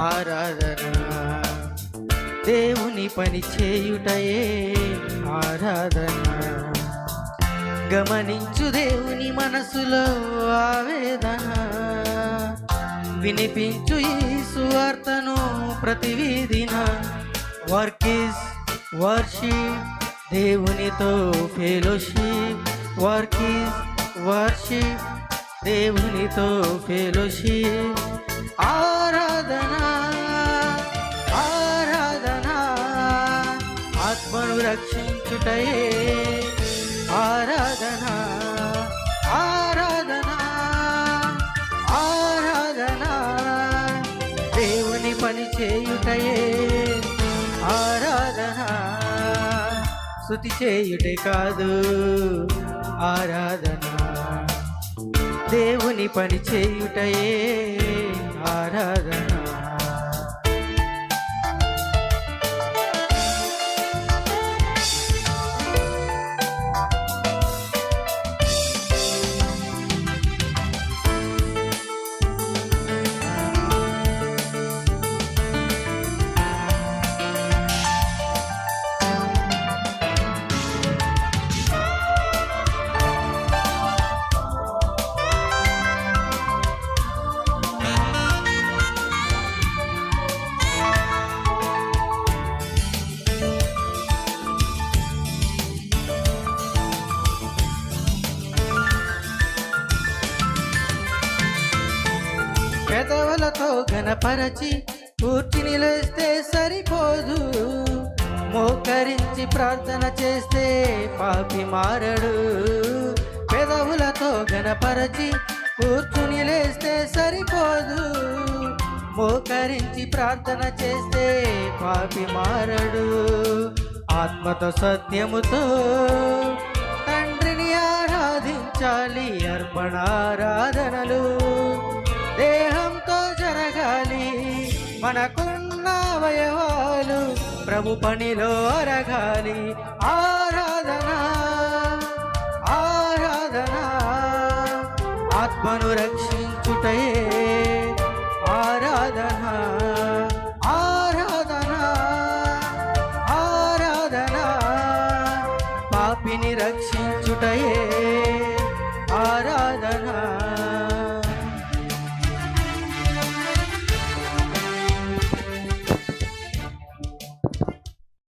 ఆరాధన. దేవుని పని చేయుటయే ఆరాధన. గమనించు దేవుని మనసులో ఆవేదన, వినిపించు ఈ సువార్తను ప్రతి వీధిన. వర్క్ ఈజ్ వర్షిప్, దేవునితో ఫెలోషిప్. వర్క్ ఈజ్ వర్షిప్, దేవునితో ఫెలోషిప్. ఆరాధన ఆరాధన, ఆత్మను రక్షించుటయే ఆరాధన. ఆరాధన ఆరాధన, దేవుని పని చేయుటయే ఆరాధన. స్తుతి చేయుటే కాదు ఆరాధన, దేవుని పని చేయుటయే ఆరాధన. పెదవులతో ఘనపరచి కూర్చుని లేస్తే సరిపోదు, మోకరించి ప్రార్థన చేస్తే పాపి మారడు. పెదవులతో ఘనపరచి కూర్చుని లేస్తే సరిపోదు, మోకరించి ప్రార్థన చేస్తే పాపి మారడు. ఆత్మతో సత్యముతో తండ్రిని ఆరాధించాలి, అర్పణారాధనలు దేహంతో జరగాలి. మనకున్న అవయవాలు ప్రభు పనిలో అరగాలి. ఆరాధన ఆరాధన, ఆత్మను రక్షించుటయే ఆరాధన. ఆరాధన ఆరాధన, పాపిని రక్షించుటయే ఆరాధన.